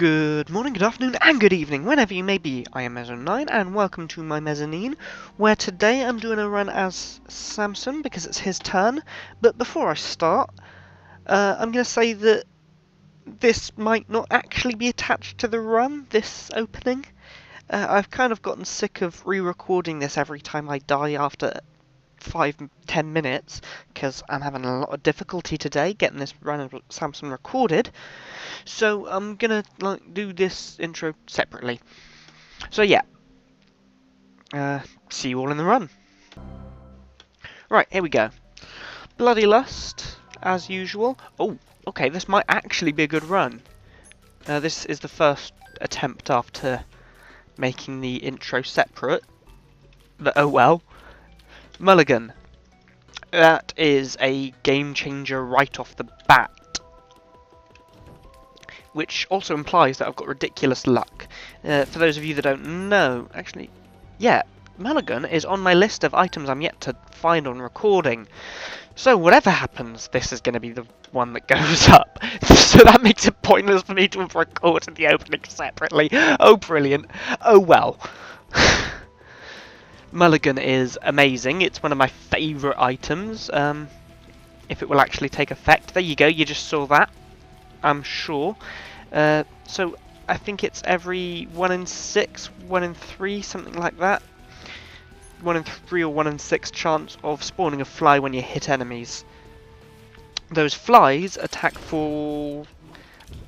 Good morning, good afternoon, and good evening, whenever you may be. I am Mezzanine, and welcome to my mezzanine, where today I'm doing a run as Samson, because it's his turn. But before I start, I'm going to say that this might not actually be attached to the run, this opening. I've kind of gotten sick of re-recording this every time I die after 5-10 minutes, because I'm having a lot of difficulty today getting this run of Samson recorded. So I'm gonna do this intro separately. So yeah, see you all in the run. Right, here we go. Bloody Lust, as usual. Oh, okay, this might actually be a good run. This is the first attempt after making the intro separate. But oh well. Mulligan. That is a game changer right off the bat. Which also implies that I've got ridiculous luck. For those of you that don't know, actually, yeah, Mulligan is on my list of items I'm yet to find on recording. So whatever happens, this is going to be the one that goes up. So that makes it pointless for me to have recorded the opening separately. Oh, brilliant. Oh, well. Mulligan is amazing. It's one of my favourite items. If it will actually take effect. There you go, you just saw that. I'm sure. So I think it's every 1 in 6, 1 in 3, something like that. 1 in 3 or 1 in 6 chance of spawning a fly when you hit enemies. Those flies attack for,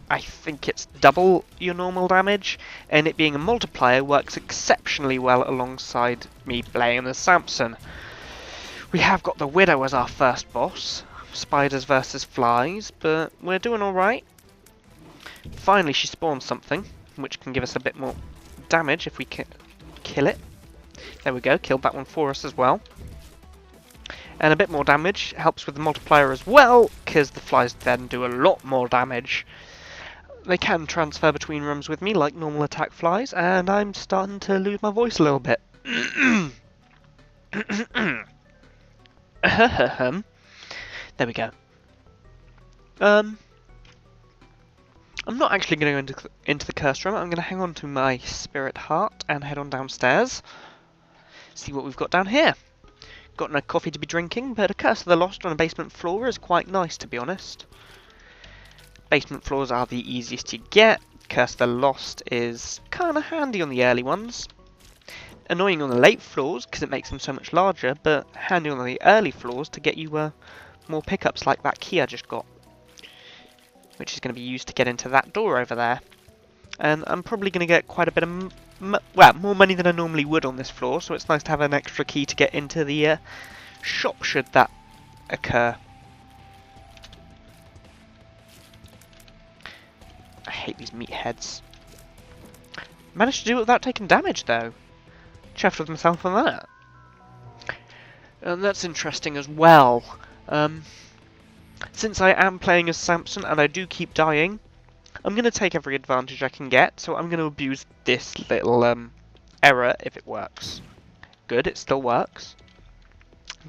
I think it's double your normal damage, and it being a multiplier works exceptionally well alongside me playing as Samson. We have got the Widow as our first boss. Spiders versus flies, but we're doing alright. Finally she spawns something, which can give us a bit more damage if we can kill it. There we go, killed that one for us as well. And a bit more damage helps with the multiplier as well, because the flies then do a lot more damage. They can transfer between rooms with me like normal attack flies, and I'm starting to lose my voice a little bit. There we go. I'm not actually going to go into the curse room. I'm going to hang on to my spirit heart and head on downstairs. See what we've got down here. Got no coffee to be drinking, but a Curse of the Lost on a basement floor is quite nice, to be honest. Basement floors are the easiest to get. Curse of the Lost is kind of handy on the early ones. Annoying on the late floors, because it makes them so much larger, but handy on the early floors to get you more pickups like that key I just got, which is going to be used to get into that door over there. And I'm probably going to get quite a bit of, more money than I normally would on this floor, so it's nice to have an extra key to get into the shop should that occur. I hate these meatheads. Managed to do it without taking damage though. Chuffed with myself on that. And that's interesting as well. Since I am playing as Samson and I do keep dying, I'm going to take every advantage I can get, so I'm going to abuse this little error if it works. Good, it still works.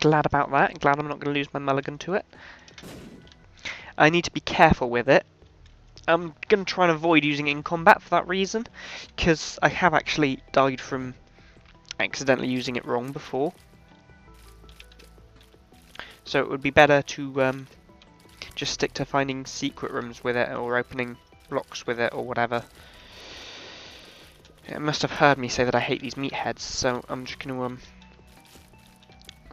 Glad about that. Glad I'm not going to lose my Mulligan to it. I need to be careful with it. I'm going to try and avoid using it in combat for that reason, because I have actually died from accidentally using it wrong before. So it would be better to just stick to finding secret rooms with it, or opening locks with it, or whatever. It must have heard me say that I hate these meatheads, so I'm just going to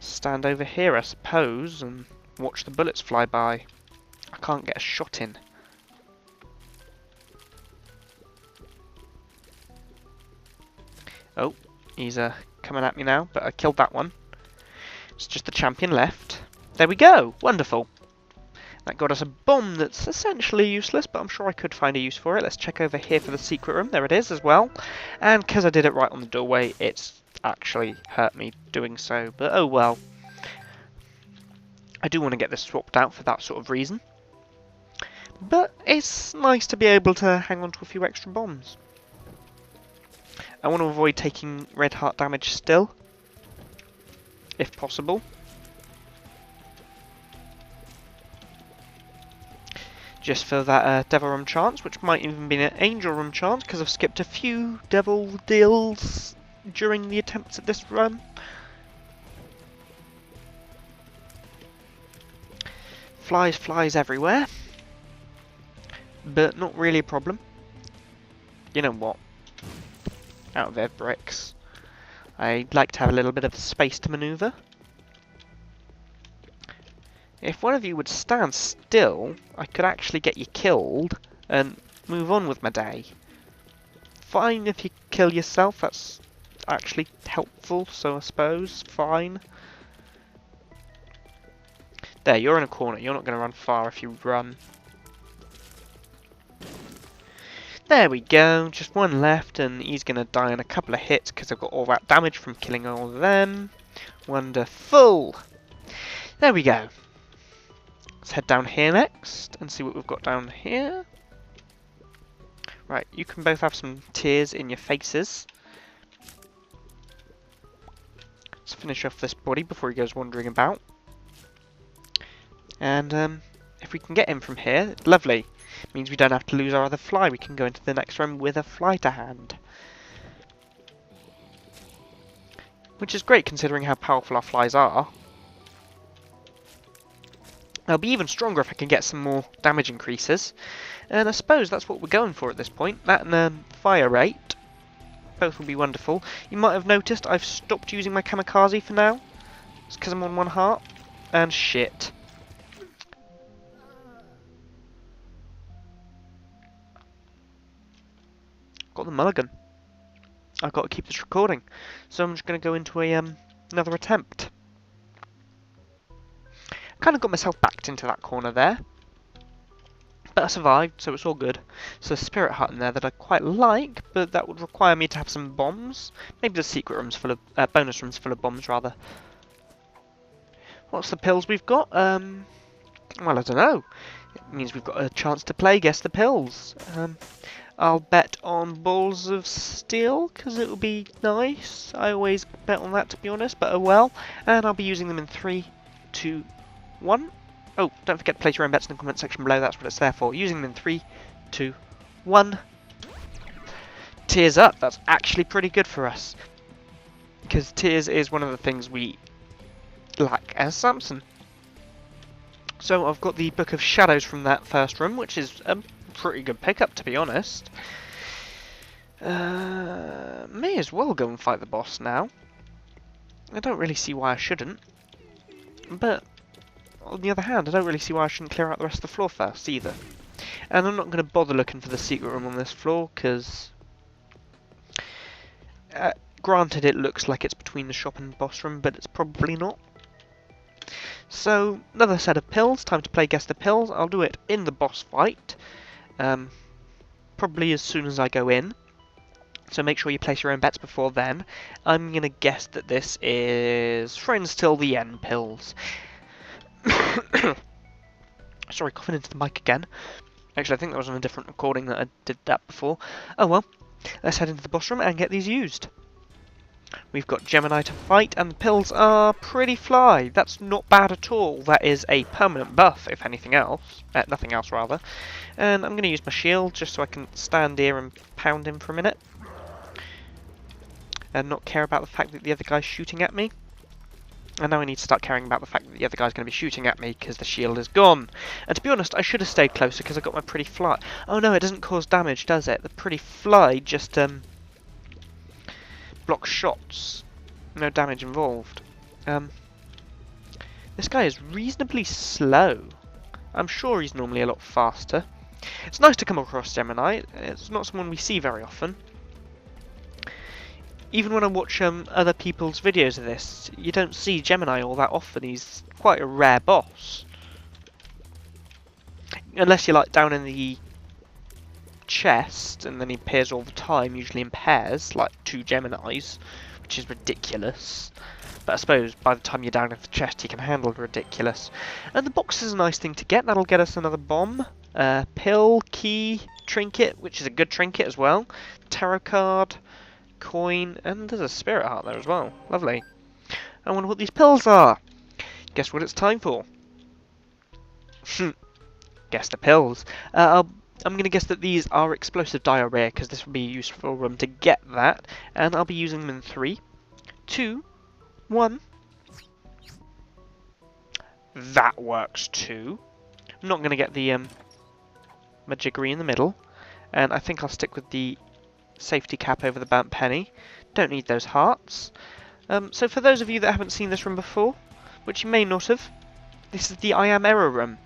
stand over here, I suppose, and watch the bullets fly by. I can't get a shot in. Oh, he's coming at me now, but I killed that one. It's just the champion left. There we go! Wonderful! That got us a bomb that's essentially useless, but I'm sure I could find a use for it. Let's check over here for the secret room. There it is as well. And because I did it right on the doorway, it's actually hurt me doing so. But oh well. I do want to get this swapped out for that sort of reason. But it's nice to be able to hang on to a few extra bombs. I want to avoid taking red heart damage still, if possible. just for that devil room chance, which might even be an angel room chance, because I've skipped a few devil deals during the attempts at this run. Flies everywhere, but not really a problem. You know what? Out of their bricks. I'd like to have a little bit of space to manoeuvre. If one of you would stand still, I could actually get you killed and move on with my day. Fine if you kill yourself, that's actually helpful, so I suppose, fine. There, you're in a corner, you're not going to run far if you run. There we go, just one left and he's going to die in a couple of hits because I've got all that damage from killing all of them. Wonderful! There we go. Let's head down here next and see what we've got down here. Right, you can both have some tears in your faces. Let's finish off this body before he goes wandering about. And if we can get him from here, lovely. Means we don't have to lose our other fly. We can go into the next room with a fly to hand. Which is great considering how powerful our flies are. They'll be even stronger if I can get some more damage increases. And I suppose that's what we're going for at this point. That and fire rate. Both will be wonderful. You might have noticed I've stopped using my kamikaze for now. It's because I'm on 1 heart. And shit. Got the mulligan. I've got to keep this recording, so I'm just going to go into a another attempt. Kind of got myself backed into that corner there, but I survived, so it's all good. So a spirit hut in there that I quite like, but that would require me to have some bombs. Maybe the secret room's full of bonus rooms full of bombs rather. What's the pills we've got? Well, I don't know. It means we've got a chance to play Guess the Pills. I'll bet on balls of steel, because it will be nice. I always bet on that, to be honest, but oh well. And I'll be using them in 3, 2, 1. Oh, don't forget to place your own bets in the comment section below, that's what it's there for. Using them in 3, 2, 1. Tears up, that's actually pretty good for us. Because tears is one of the things we lack as Samson. So I've got the Book of Shadows from that first room, which is pretty good pickup, to be honest. May as well go and fight the boss now. I don't really see why I shouldn't. But, on the other hand, I don't really see why I shouldn't clear out the rest of the floor first, either. And I'm not going to bother looking for the secret room on this floor, because... granted, it looks like it's between the shop and boss room, but it's probably not. So, another set of pills. Time to play Guess the Pills. I'll do it in the boss fight. Probably as soon as I go in. So make sure you place your own bets before then. I'm going to guess that this is Friends Till the End pills. Sorry, coughing into the mic again. Actually, I think that was on a different recording that I did that before. Oh well, let's head into the boss room and get these used. We've got Gemini to fight, and the pills are pretty fly. That's not bad at all. That is a permanent buff, if anything else. Nothing else, rather. And I'm going to use my shield, just so I can stand here and pound him for a minute. And not care about the fact that the other guy's shooting at me. And now I need to start caring about the fact that the other guy's going to be shooting at me, because the shield is gone. And to be honest, I should have stayed closer, because I got my pretty fly. Oh no, it doesn't cause damage, does it? The pretty fly just, block shots. No damage involved. This guy is reasonably slow. I'm sure he's normally a lot faster. It's nice to come across Gemini. It's not someone we see very often. Even when I watch other people's videos of this, you don't see Gemini all that often. He's quite a rare boss. Unless you're like down in the chest, and then he appears all the time, usually in pairs, like 2 Geminis, which is ridiculous. But I suppose by the time you're down in the chest, you can handle ridiculous. And the box is a nice thing to get. That'll get us another bomb, pill, key, trinket, which is a good trinket as well, tarot card, coin, and there's a spirit heart there as well. Lovely. I wonder what these pills are. Guess what it's time for? Guess the pills. I'm going to guess that these are explosive diarrhea, because this will be a useful room to get that. And I'll be using them in 3, 2, 1. That works too. I'm not going to get the majiggery in the middle. And I think I'll stick with the safety cap over the burnt penny. Don't need those hearts. So for those of you that haven't seen this room before, which you may not have, this is the I am error room.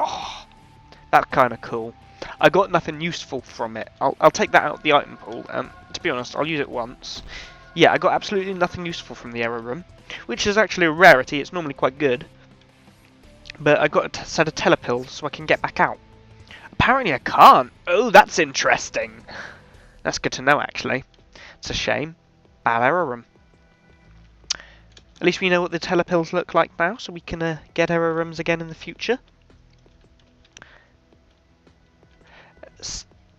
Oh, that's kind of cool. I got nothing useful from it. I'll take that out of the item pool. To be honest, I'll use it once. Yeah, I got absolutely nothing useful from the error room, which is actually a rarity. It's normally quite good. But I got a set of telepills so I can get back out. Apparently I can't. Oh, that's interesting. That's good to know, actually. It's a shame. Bad error room. At least we know what the telepills look like now, so we can get error rooms again in the future.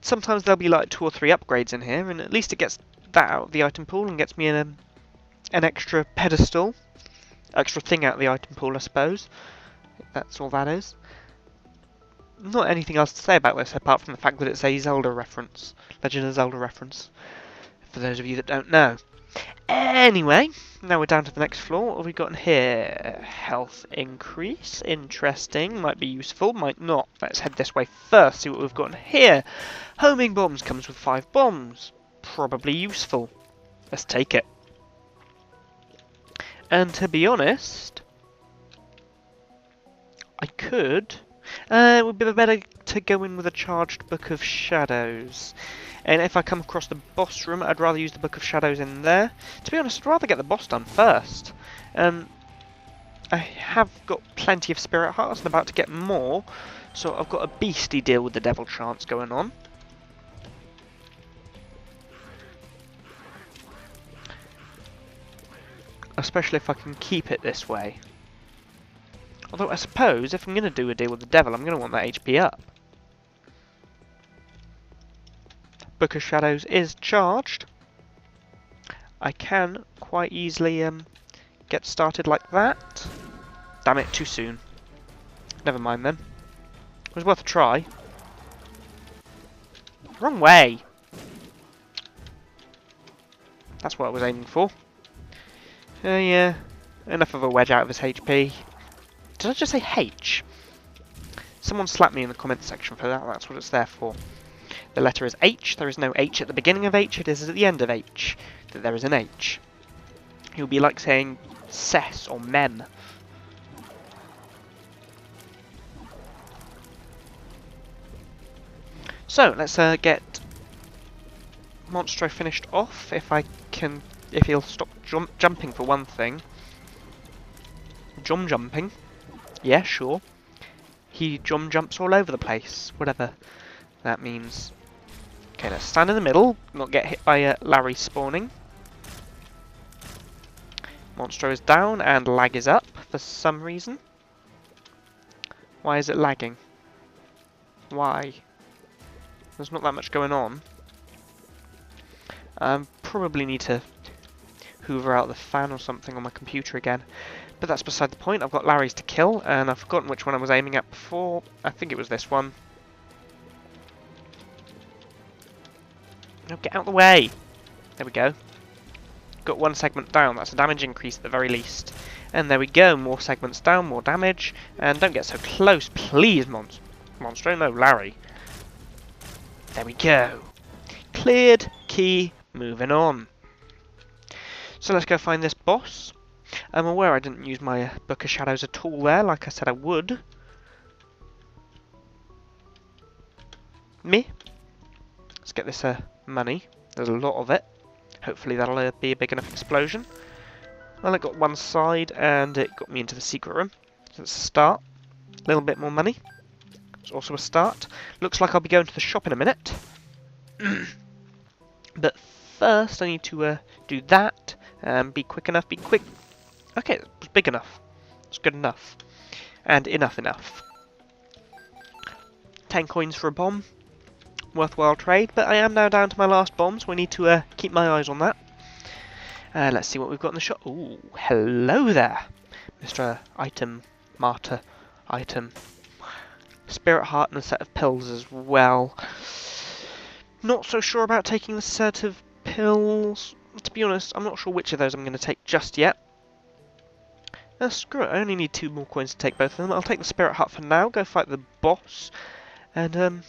Sometimes there'll be like 2 or 3 upgrades in here, and at least it gets that out of the item pool and gets me an extra pedestal. Extra thing out of the item pool, I suppose. That's all that is. Not anything else to say about this apart from the fact that it's a Zelda reference. Legend of Zelda reference. For those of you that don't know. Anyway, now we're down to the next floor. What have we got in here? Health increase. Interesting. Might be useful, might not. Let's head this way first, see what we've got in here. Homing bombs comes with 5 bombs. Probably useful. Let's take it. And to be honest, I could. It would be better to go in with a charged Book of Shadows. And if I come across the boss room, I'd rather use the Book of Shadows in there. To be honest, I'd rather get the boss done first. I have got plenty of Spirit Hearts and about to get more. So I've got a beastie deal with the Devil Chance going on. Especially if I can keep it this way. Although I suppose if I'm going to do a deal with the devil, I'm going to want that HP up. Book of Shadows is charged. I can quite easily get started like that. Damn it, too soon. Never mind then. It was worth a try. Wrong way! That's what I was aiming for. Yeah, enough of a wedge out of his HP. Did I just say H? Someone slapped me in the comment section for that, that's what it's there for. The letter is H, there is no H at the beginning of H, it is at the end of H that there is an H. It would be like saying ses or mem. So, let's get Monstro finished off, if he'll stop jumping for one thing. Jumping? Yeah, sure. He jumps all over the place, whatever that means. Okay, let's stand in the middle, not get hit by Larry spawning. Monstro is down and lag is up for some reason. Why is it lagging? Why? There's not that much going on. Probably need to hoover out the fan or something on my computer again. But that's beside the point. I've got Larry's to kill, and I've forgotten which one I was aiming at before. I think it was this one. No, get out of the way! There we go. Got 1 segment down. That's a damage increase at the very least. And there we go. More segments down, more damage. And don't get so close, please, Monstro. No, Larry. There we go. Cleared. Key. Moving on. So let's go find this boss. I'm aware I didn't use my Book of Shadows at all there, like I said I would. Me. Let's get this money. There's a lot of it. Hopefully that'll be a big enough explosion. Well, it got 1 side and it got me into the secret room. So it's a start. A little bit more money. It's also a start. Looks like I'll be going to the shop in a minute. But first I need to do that. Be quick enough, be quick. Okay, it was big enough. It's good enough. And enough. 10 coins for a bomb. Worthwhile trade, but I am now down to my last bomb, so I need to keep my eyes on that. Let's see what we've got in the shop. Ooh, hello there, Mr. Item Martyr. item. Spirit heart and a set of pills as well. Not so sure about taking the set of pills. To be honest, I'm not sure which of those I'm going to take just yet. Screw it, I only need 2 more coins to take both of them. I'll take the spirit heart for now, go fight the boss, and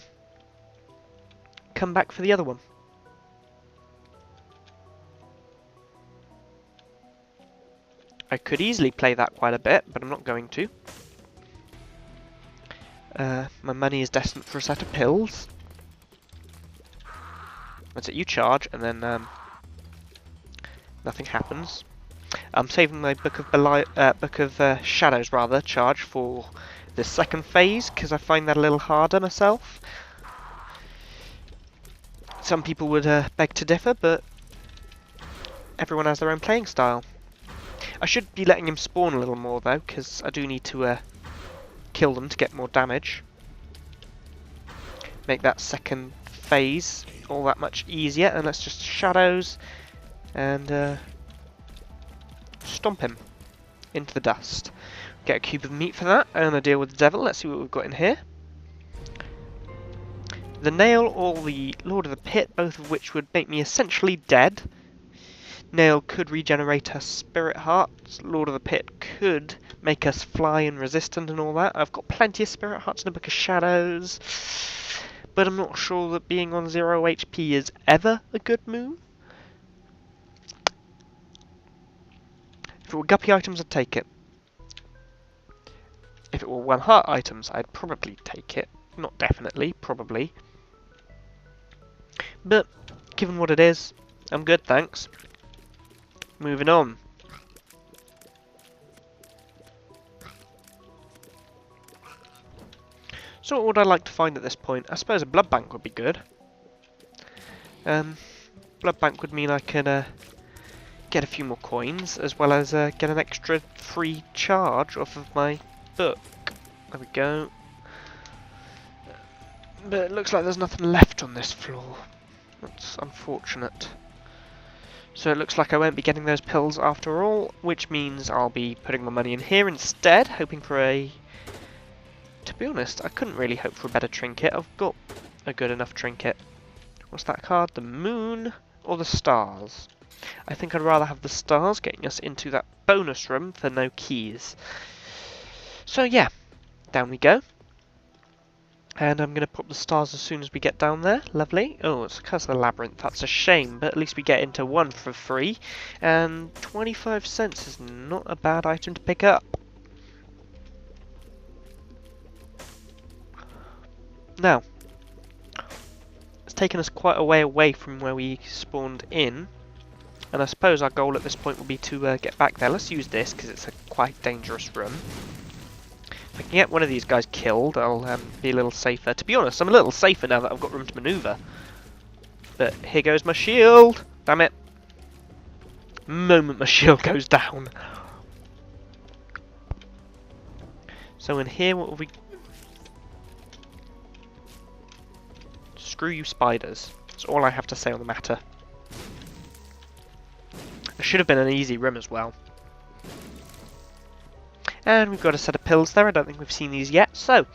come back for the other one. I could easily play that quite a bit, but I'm not going to. My money is destined for a set of pills. That's it, you charge, and then nothing happens. I'm saving my Book of Shadows rather charge for the second phase because I find that a little harder myself. Some people would beg to differ, but everyone has their own playing style. I should be letting him spawn a little more though, because I do need to kill them to get more damage. Make that second phase all that much easier, and let's just shadows and stomp him into the dust. Get a cube of meat for that, and a deal with the devil. Let's see what we've got in here. The Nail or the Lord of the Pit, both of which would make me essentially dead. Nail could regenerate us spirit hearts. Lord of the Pit could make us fly and resistant and all that. I've got plenty of spirit hearts in the Book of Shadows, but I'm not sure that being on 0 HP is ever a good move. If it were Guppy items, I'd take it. If it were 1 heart items, I'd probably take it. Not definitely, probably. But, given what it is, I'm good, thanks. Moving on. So what would I like to find at this point? I suppose a blood bank would be good. Blood bank would mean I can get a few more coins, as well as get an extra free charge off of my book. There we go. But it looks like there's nothing left on this floor. That's unfortunate. So it looks like I won't be getting those pills after all, which means I'll be putting my money in here instead, hoping for a... To be honest, I couldn't really hope for a better trinket. I've got a good enough trinket. What's that card? The moon or the stars? I think I'd rather have the stars, getting us into that bonus room for no keys. So yeah, down we go. And I'm going to pop the stars as soon as we get down there. Lovely. Oh, it's because of the labyrinth. That's a shame, but at least we get into one for free. And 25 cents is not a bad item to pick up. Now, it's taken us quite a way away from where we spawned in. And I suppose our goal at this point will be to get back there. Let's use this because it's a quite dangerous room. If I can get one of these guys killed, I'll be a little safer. To be honest, I'm a little safer now that I've got room to manoeuvre. But here goes my shield! Damn it. Moment my shield goes down. So in here, what have we... Screw you spiders. That's all I have to say on the matter. It should have been an easy room as well. And we've got a set of pills there. I don't think we've seen these yet. So,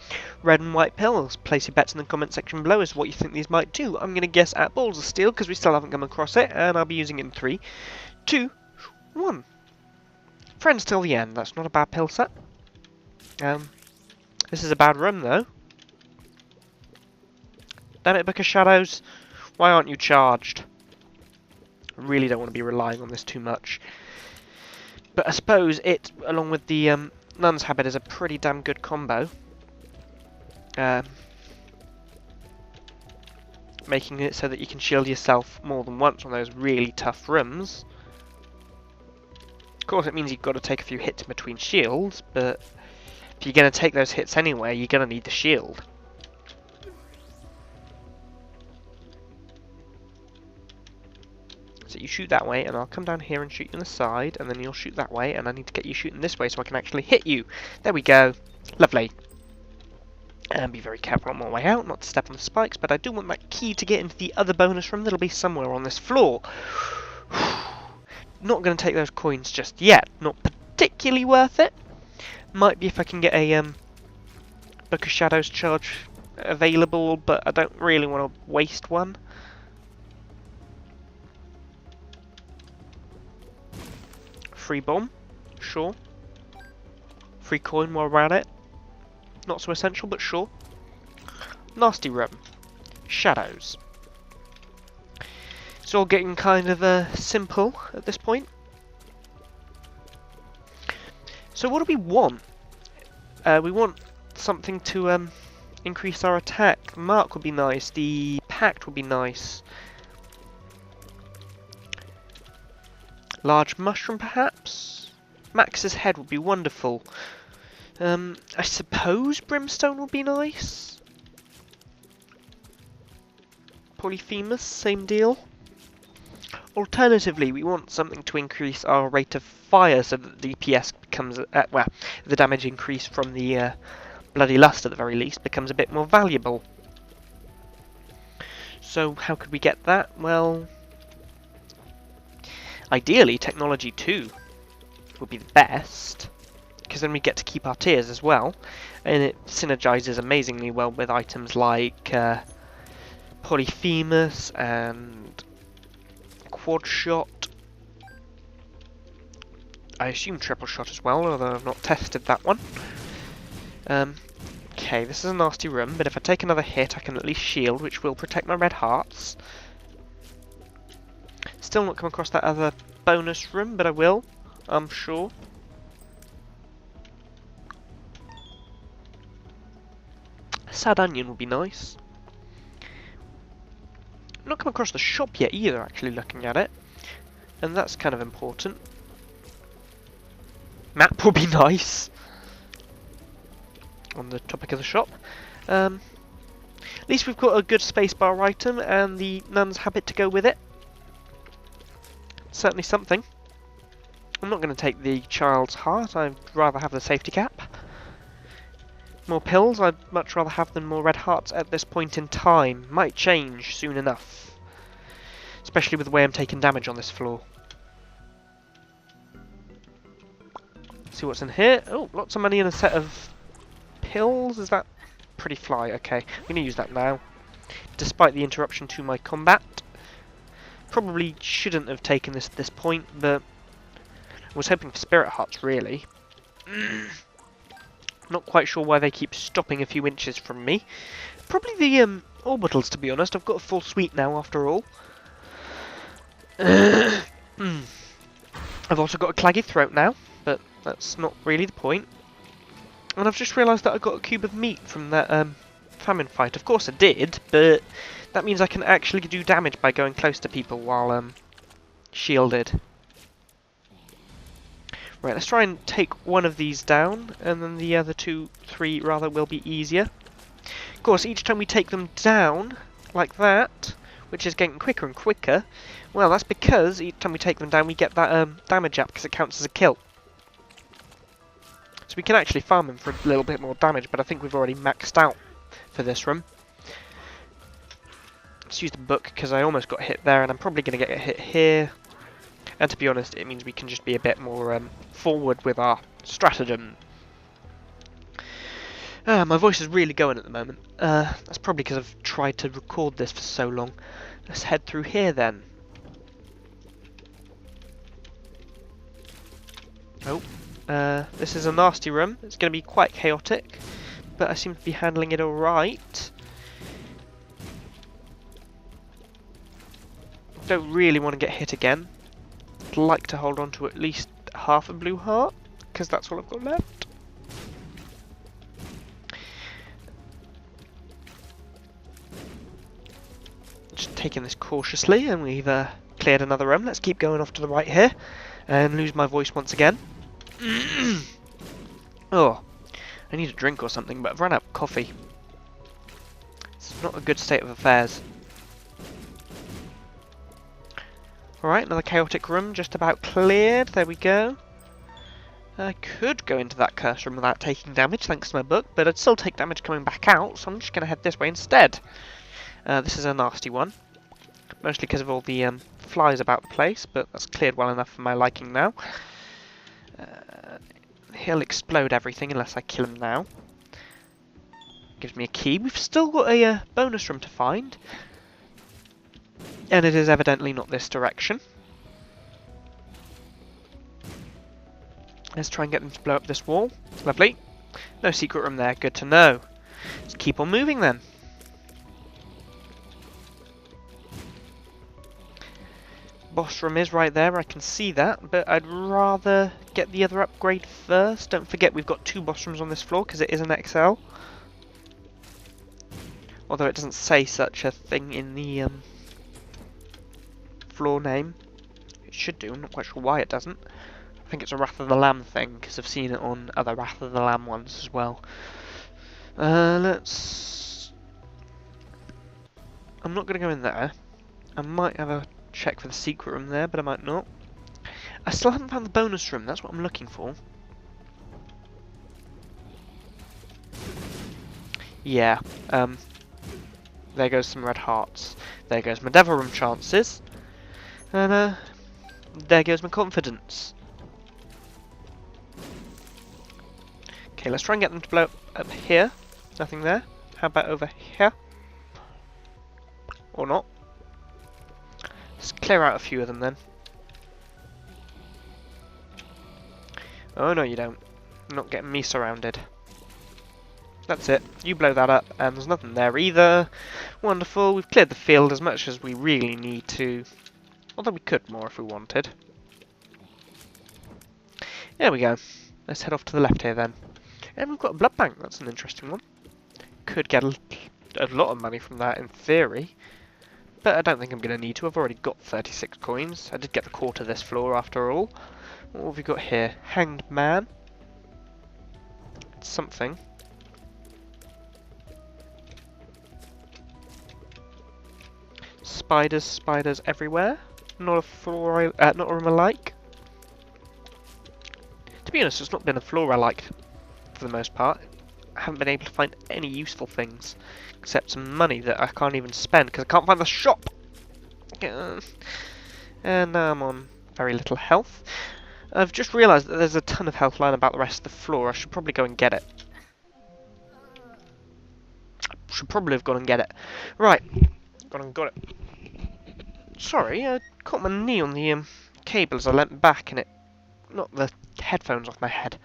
red and white pills. Place your bets in the comment section below as to what you think these might do. I'm going to guess at balls of steel because we still haven't come across it. And I'll be using it in 3, 2, 1. Friends till the end. That's not a bad pill set. This is a bad room though. Damn it, Book of Shadows. Why aren't you charged? I really don't want to be relying on this too much. But I suppose it, along with the Nun's Habit, is a pretty damn good combo. Making it so that you can shield yourself more than once on those really tough rooms. Of course, it means you've got to take a few hits in between shields, but if you're going to take those hits anyway, you're going to need the shield. So you shoot that way, and I'll come down here and shoot you in the side, and then you'll shoot that way, and I need to get you shooting this way so I can actually hit you. There we go. Lovely. And be very careful on my way out, not to step on the spikes, but I do want that key to get into the other bonus room that'll be somewhere on this floor. Not going to take those coins just yet. Not particularly worth it. Might be if I can get a Book of Shadows charge available, but I don't really want to waste one. Free bomb, sure. Free coin while we're at it. Not so essential, but sure. Nasty room. Shadows. It's all getting kind of simple at this point. So what do we want? We want something to increase our attack. Mark would be nice. The pact would be nice. Large mushroom, perhaps? Max's head would be wonderful. I suppose Brimstone would be nice. Polyphemus, same deal. Alternatively, we want something to increase our rate of fire so that the DPS becomes, well, the damage increase from the Bloody Lust at the very least becomes a bit more valuable. So how could we get that? Well, ideally Technology 2 would be the best, because then we get to keep our tiers as well, and it synergizes amazingly well with items like Polyphemus and Quad Shot. I assume Triple Shot as well, although I've not tested that one. Okay, this is a nasty room, but if I take another hit I can at least shield, which will protect my red hearts. Still not come across that other bonus room, but I will, I'm sure. Sad onion would be nice. Not come across the shop yet either, actually, looking at it, and that's kind of important. Map would be nice. On the topic of the shop, at least we've got a good spacebar item and the nun's habit to go with it. Certainly something. I'm not going to take the child's heart. I'd rather have the safety cap. More pills. I'd much rather have than more red hearts at this point in time. Might change soon enough, especially with the way I'm taking damage on this floor. See what's in here. Oh, lots of money and a set of pills. Is that pretty fly? Okay, I'm going to use that now, despite the interruption to my combat. Probably shouldn't have taken this at this point, but I was hoping for spirit hearts, really. Not quite sure why they keep stopping a few inches from me. Probably the orbitals, to be honest. I've got a full suite now, after all. I've also got a claggy throat now, but that's not really the point. And I've just realised that I got a cube of meat from that famine fight. Of course I did, but that means I can actually do damage by going close to people while shielded. Right, let's try and take one of these down, and then the other three rather will be easier. Of course, each time we take them down, like that, which is getting quicker and quicker, well, that's because each time we take them down we get that damage up, because it counts as a kill. So we can actually farm them for a little bit more damage, but I think we've already maxed out for this room. Let's use the book, because I almost got hit there, and I'm probably going to get a hit here. And to be honest, it means we can just be a bit more forward with our stratagem. My voice is really going at the moment. That's probably because I've tried to record this for so long. Let's head through here then. Oh. This is a nasty room. It's going to be quite chaotic, but I seem to be handling it alright. Don't really want to get hit again. I'd like to hold on to at least half a blue heart, because that's all I've got left. Just taking this cautiously, and we've cleared another room. Let's keep going off to the right here, and lose my voice once again. Oh, I need a drink or something, but I've run out of coffee. It's not a good state of affairs. Alright, another chaotic room just about cleared. There we go. I could go into that curse room without taking damage, thanks to my book, but I'd still take damage coming back out, so I'm just going to head this way instead. This is a nasty one, mostly because of all the flies about the place, but that's cleared well enough for my liking now. He'll explode everything unless I kill him now. Gives me a key. We've still got a bonus room to find. And it is evidently not this direction. Let's try and get them to blow up this wall. Lovely. No secret room there. Good to know. Let's keep on moving then. Boss room is right there, I can see that, but I'd rather get the other upgrade first. Don't forget we've got 2 boss rooms on this floor because it is an XL. Although it doesn't say such a thing in the floor name. It should do, I'm not quite sure why it doesn't. I think it's a Wrath of the Lamb thing, because I've seen it on other Wrath of the Lamb ones as well. Let's... I'm not going to go in there. I might have a check for the secret room there, but I might not. I still haven't found the bonus room, that's what I'm looking for. Yeah, there goes some red hearts. There goes my devil room chances. And there goes my confidence. Okay, let's try and get them to blow up here. Nothing there. How about over here? Or not? Let's clear out a few of them then. Oh no you don't. You're not getting me surrounded. That's it. You blow that up and there's nothing there either. Wonderful. We've cleared the field as much as we really need to. Although we could more if we wanted. There we go. Let's head off to the left here then. And we've got a blood bank. That's an interesting one. Could get a lot of money from that in theory. But I don't think I'm going to need to. I've already got 36 coins. I did get the core to this floor after all. What have we got here? Hanged man. It's something. Spiders everywhere. Not a floor, not a room I like. To be honest, it's not been a floor I like for the most part. I haven't been able to find any useful things except some money that I can't even spend because I can't find the shop. And now I'm on very little health. I've just realised that there's a ton of health lying about the rest of the floor. I should probably go and get it. Should probably have gone and get it. Right, gone and got it. Sorry, I caught my knee on the cable as I leant back and it knocked the headphones off my head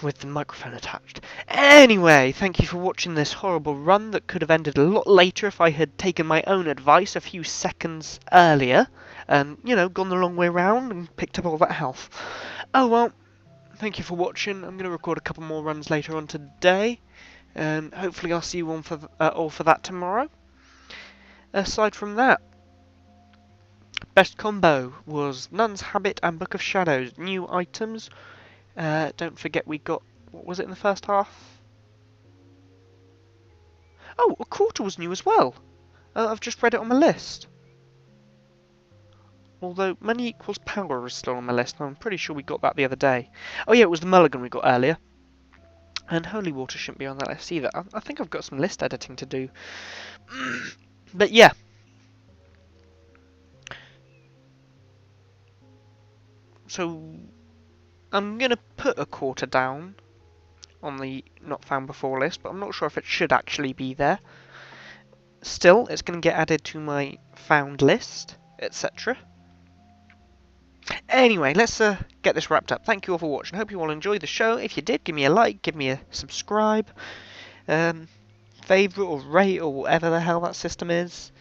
with the microphone attached. Anyway, thank you for watching this horrible run that could have ended a lot later if I had taken my own advice a few seconds earlier and, you know, gone the long way round and picked up all that health. Oh well, thank you for watching. I'm going to record a couple more runs later on today and hopefully I'll see you all for that tomorrow. Aside from that, best combo was Nun's Habit and Book of Shadows. New items. Don't forget we got... What was it in the first half? Oh, a quarter was new as well. I've just read it on my list. Although money equals power is still on my list. I'm pretty sure we got that the other day. Oh yeah, it was the Mulligan we got earlier. And Holy Water shouldn't be on that list either. I think I've got some list editing to do. But yeah. So I'm going to put a quarter down on the not found before list, but I'm not sure if it should actually be there. Still, it's going to get added to my found list, etc. Anyway, let's get this wrapped up. Thank you all for watching. Hope you all enjoyed the show. If you did, give me a like, give me a subscribe, favourite or rate or whatever the hell that system is.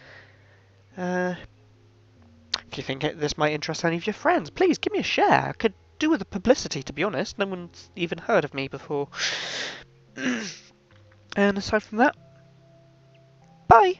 If you think this might interest any of your friends, please give me a share. I could do with the publicity, to be honest. No one's even heard of me before. And aside from that, bye!